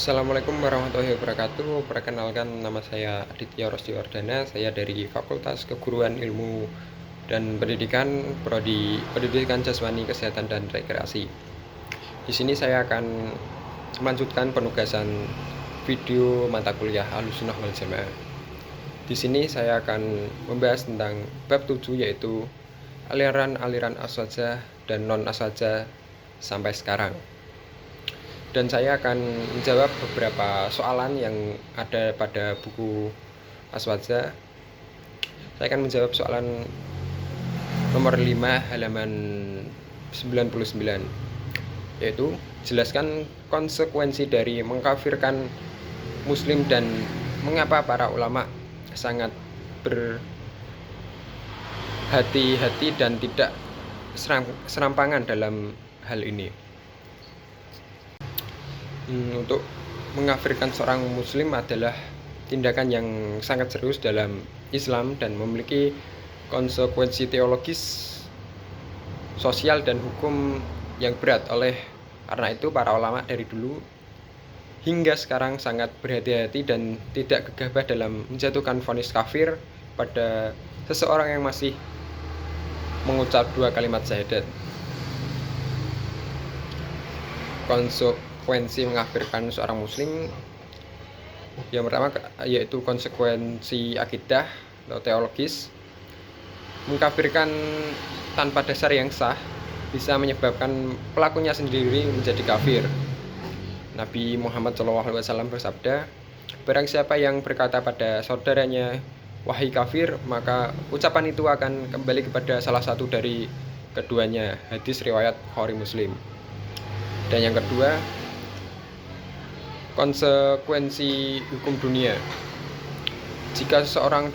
Assalamualaikum warahmatullahi wabarakatuh. Perkenalkan, nama saya Aditya Rosdiwardana. Saya dari Fakultas Keguruan Ilmu dan Pendidikan, Prodi Pendidikan Jasmani, Kesehatan dan Rekreasi. Di sini saya akan melanjutkan penugasan video mata kuliah Ahlussunnah wal Jamaah. Di sini saya akan membahas tentang bab 7, yaitu aliran-aliran aswaja dan non-aswaja sampai sekarang. Dan saya akan menjawab beberapa soalan yang ada pada buku Aswaja. Saya akan menjawab soalan nomor 5 halaman 99, yaitu jelaskan konsekuensi dari mengkafirkan muslim dan mengapa para ulama sangat berhati-hati dan tidak serampangan dalam hal ini. Untuk mengkafirkan seorang muslim adalah tindakan yang sangat serius dalam Islam dan memiliki konsekuensi teologis, sosial, dan hukum yang berat. Oleh karena itu, para ulama dari dulu hingga sekarang sangat berhati-hati dan tidak gegabah dalam menjatuhkan vonis kafir pada seseorang yang masih mengucap 2 kalimat syahadat. Konsekuensi mengkafirkan seorang muslim yang pertama yaitu konsekuensi akidah atau teologis. Mengkafirkan tanpa dasar yang sah bisa menyebabkan pelakunya sendiri menjadi kafir. Nabi Muhammad SAW bersabda, "Barang siapa yang berkata pada saudaranya, 'Wahai kafir,' maka ucapan itu akan kembali kepada salah satu dari keduanya." Hadis riwayat Bukhari Muslim. Dan yang kedua, konsekuensi hukum dunia. Jika seseorang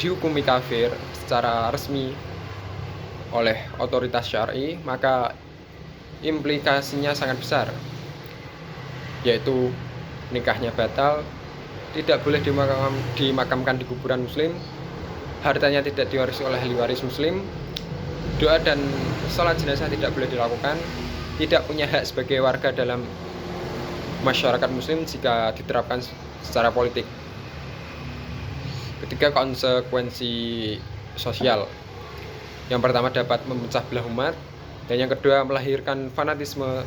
dihukumi kafir secara resmi oleh otoritas syar'i, maka implikasinya sangat besar, yaitu nikahnya batal, tidak boleh dimakamkan di kuburan muslim, hartanya tidak diwarisi oleh ahli waris muslim, doa dan sholat jenazah tidak boleh dilakukan, tidak punya hak sebagai warga dalam masyarakat muslim jika diterapkan secara politik. Ketiga, konsekuensi sosial. Yang pertama, dapat memecah belah umat, dan yang kedua, melahirkan fanatisme,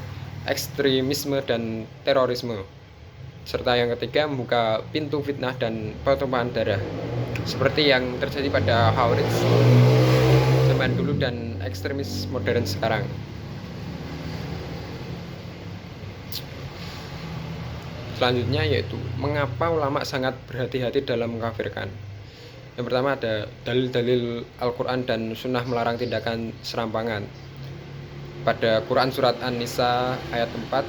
ekstremisme, dan terorisme, serta yang ketiga, membuka pintu fitnah dan pertumpahan darah, seperti yang terjadi pada Khawarij zaman dulu dan ekstremis modern sekarang. Selanjutnya yaitu mengapa ulama sangat berhati-hati dalam mengkafirkan. Yang pertama, ada dalil-dalil Al-Quran dan Sunnah melarang tindakan serampangan. Pada Quran surat An-Nisa ayat 4,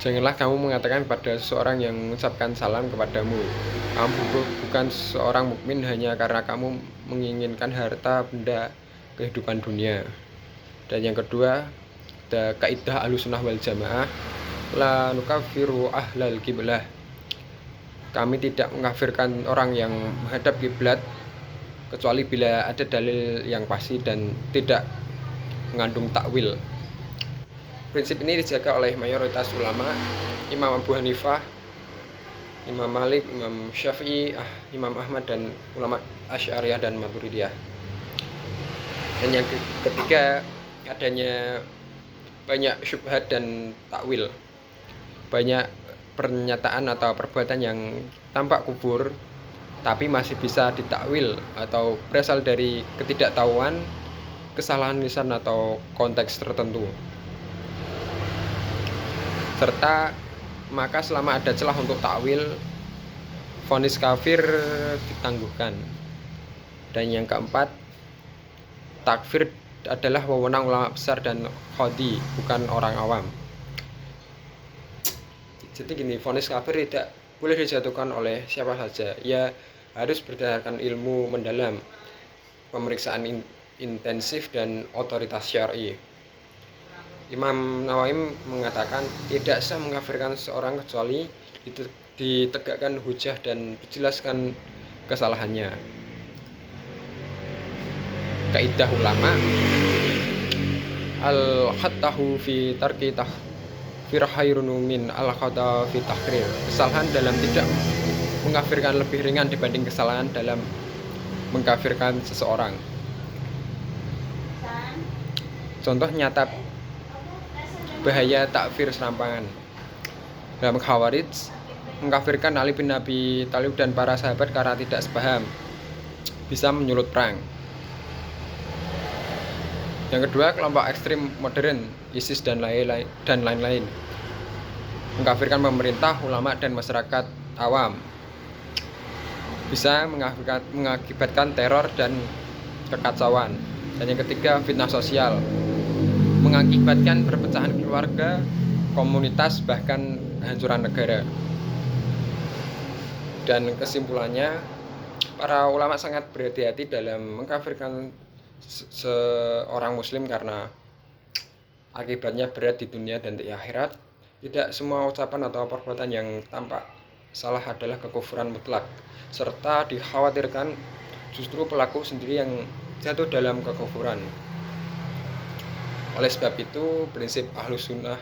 "Janganlah kamu mengatakan kepada seseorang yang mengucapkan salam kepadamu, 'Kamu bukan seorang mukmin hanya karena kamu menginginkan harta benda kehidupan dunia.'" Dan yang kedua, ada kaidah Ahlussunnah wal Jamaah, "La nukaffiru ahlal qiblah." Kami tidak mengkafirkan orang yang menghadap kiblat kecuali bila ada dalil yang pasti dan tidak mengandung takwil. Prinsip ini dijaga oleh mayoritas ulama, Imam Abu Hanifah, Imam Malik, Imam Syafi'i, Imam Ahmad, dan ulama Asy'ariyah dan Maturidiyah. Dan yang ketiga, adanya banyak syubhat dan takwil. Banyak pernyataan atau perbuatan yang tampak kufur tapi masih bisa ditakwil atau berasal dari ketidaktahuan, kesalahan lisan, atau konteks tertentu. Serta maka selama ada celah untuk takwil, vonis kafir ditangguhkan. Dan yang keempat, takfir adalah wewenang ulama besar dan qadhi, bukan orang awam. Jadi gini, vonis kafir tidak boleh dijatuhkan oleh siapa saja. Ia harus berdasarkan ilmu mendalam, pemeriksaan intensif, dan otoritas syar'i. Imam Nawawi mengatakan tidak sah mengkafirkan seorang kecuali ditegakkan hujah dan dijelaskan kesalahannya. kaidah ulama al-khattahu fi tarki tahfir khairun min al-khata fi tahrir. Kesalahan dalam tidak mengkafirkan lebih ringan dibanding kesalahan dalam mengkafirkan seseorang. Contoh nyata bahaya takfir serampangan. Dalam Khawarij mengkafirkan Ali bin Abi Thalib dan para sahabat karena tidak sepaham, bisa menyulut perang. Yang kedua, kelompok ekstrim modern, ISIS dan lain-lain, mengkafirkan pemerintah, ulama, dan masyarakat awam, bisa mengakibatkan teror dan kekacauan. Dan yang ketiga, fitnah sosial, mengakibatkan perpecahan keluarga, komunitas, bahkan kehancuran negara. Dan kesimpulannya, para ulama sangat berhati-hati dalam mengkafirkan seorang muslim karena akibatnya berat di dunia dan di akhirat. Tidak semua ucapan atau perbuatan yang tampak salah adalah kekufuran mutlak, serta dikhawatirkan justru pelaku sendiri yang jatuh dalam kekufuran. Oleh sebab itu, prinsip Ahlus Sunnah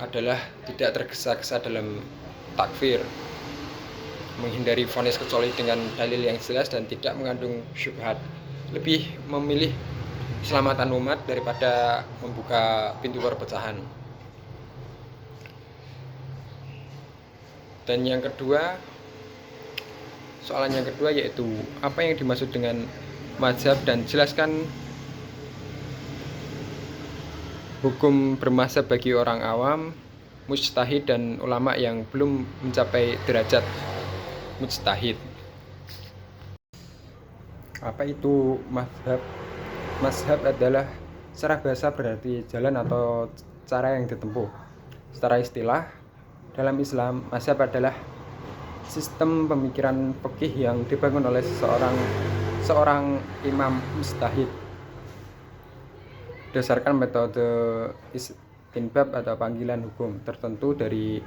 adalah tidak tergesa-gesa dalam takfir, menghindari vonis kecuali dengan dalil yang jelas dan tidak mengandung syubhat, lebih memilih keselamatan umat daripada membuka pintu perpecahan. Dan yang kedua, soalan yang kedua yaitu apa yang dimaksud dengan mazhab, dan jelaskan hukum bermazhab bagi orang awam, mujtahid, dan ulama yang belum mencapai derajat mujtahid. Apa itu mazhab? Mazhab adalah secara bahasa berarti jalan atau cara yang ditempuh. Secara istilah, dalam Islam, mazhab adalah sistem pemikiran fikih yang dibangun oleh seorang imam mujtahid berdasarkan metode istinbab atau panggilan hukum tertentu dari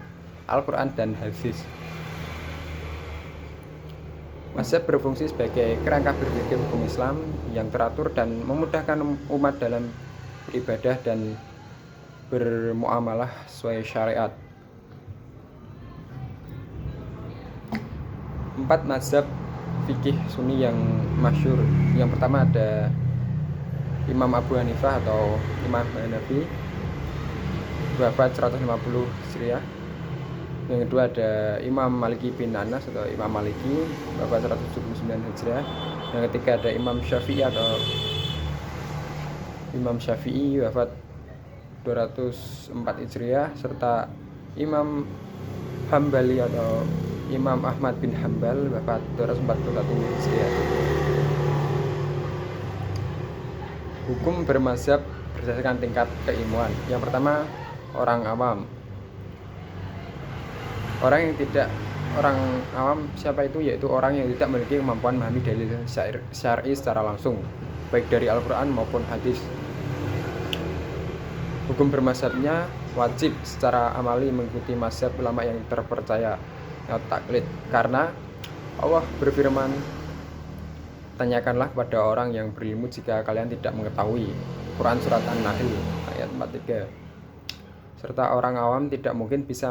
Al-Quran dan hadis. Mazhab berfungsi sebagai kerangka berpikir hukum Islam yang teratur dan memudahkan umat dalam beribadah dan bermuamalah sesuai syariat. 4 mazhab fikih Sunni yang masyhur. Yang pertama ada Imam Abu Hanifah atau Imam Hanafi, wafat 150 Hijriah. Yang kedua ada Imam Maliki bin Anas atau Imam Maliki, wafat 179 Hijriah. Yang ketiga ada Imam Syafi'i atau Imam Syafi'i, wafat 204 Hijriah, serta Imam Hambali atau Imam Ahmad bin Hambal, wafat 241 Hijriah. Hukum bermazhab berdasarkan tingkat keilmuan. Yang pertama, orang awam. Orang awam siapa itu? Yaitu orang yang tidak memiliki kemampuan memahami dalil syar'i secara langsung, baik dari Al-Quran maupun hadis. Hukum bermazhabnya wajib secara amali mengikuti mazhab ulama yang terpercaya atau taklid, karena Allah berfirman, tanyakanlah kepada orang yang berilmu jika kalian tidak mengetahui. Quran Surat An-Nahl ayat 43. Serta orang awam tidak mungkin bisa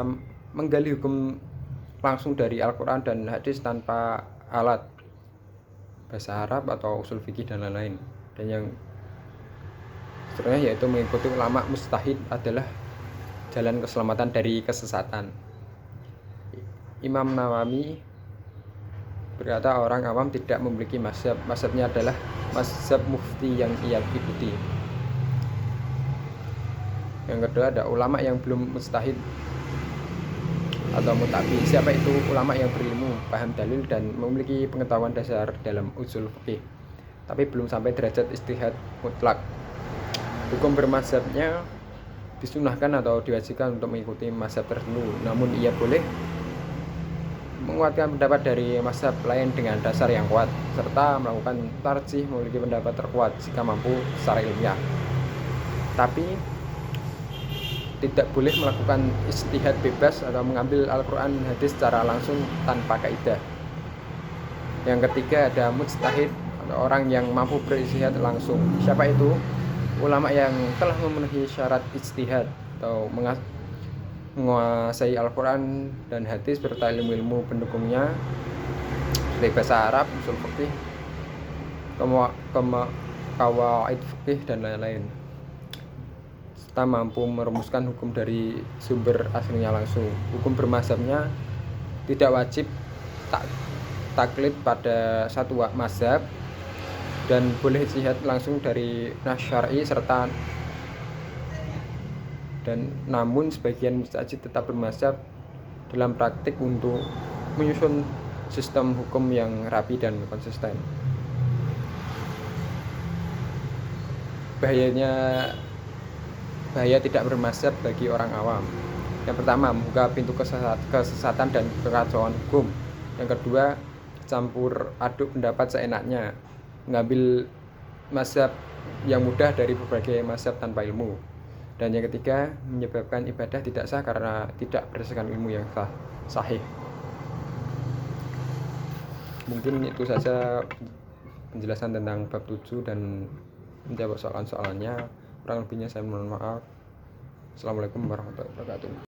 menggali hukum langsung dari Al-Quran dan hadis tanpa alat bahasa Arab atau usul fikih dan lain-lain. Dan yang seterusnya yaitu mengikuti ulama mujtahid adalah jalan keselamatan dari kesesatan. Imam Nawawi berkata orang awam tidak memiliki mazhab. Mazhabnya adalah mazhab mufti yang ia ikuti. Yang kedua ada ulama yang belum mujtahid atau mutabi. Siapa itu? Ulama yang berilmu, paham dalil, dan memiliki pengetahuan dasar dalam usul fikih, tapi belum sampai derajat ijtihad mutlak. Hukum bermazhabnya disunahkan atau diwajibkan untuk mengikuti mazhab tertentu, namun ia boleh menguatkan pendapat dari mazhab lain dengan dasar yang kuat, serta melakukan tarjih memiliki pendapat terkuat jika mampu secara ilmiah. Tapi tidak boleh melakukan ijtihad bebas atau mengambil Al-Quran hadis secara langsung tanpa kaidah. Yang ketiga ada mujtahid orang yang mampu berijtihad langsung. Siapa itu? Ulama yang telah memenuhi syarat ijtihad atau menguasai Al-Quran dan hadis serta ilmu-ilmu pendukungnya seperti bahasa Arab, usul fikih, kawaid fikih dan lain-lain, serta mampu merumuskan hukum dari sumber aslinya langsung. Hukum bermazhabnya tidak wajib taklid pada satu mazhab dan boleh ijtihad langsung dari nas syar'i namun sebagian mujtahid tetap bermazhab dalam praktik untuk menyusun sistem hukum yang rapi dan konsisten. Bahaya tidak bermazhab bagi orang awam. Yang pertama, membuka pintu kesesatan dan kekacauan hukum. Yang kedua, campur aduk pendapat seenaknya, mengambil mazhab yang mudah dari berbagai mazhab tanpa ilmu. Dan yang ketiga, menyebabkan ibadah tidak sah karena tidak berdasarkan ilmu yang sahih. Mungkin itu saja penjelasan tentang bab 7 dan menjawab soalan-soalannya. Kurang lebihnya saya mohon maaf. Assalamualaikum warahmatullahi wabarakatuh.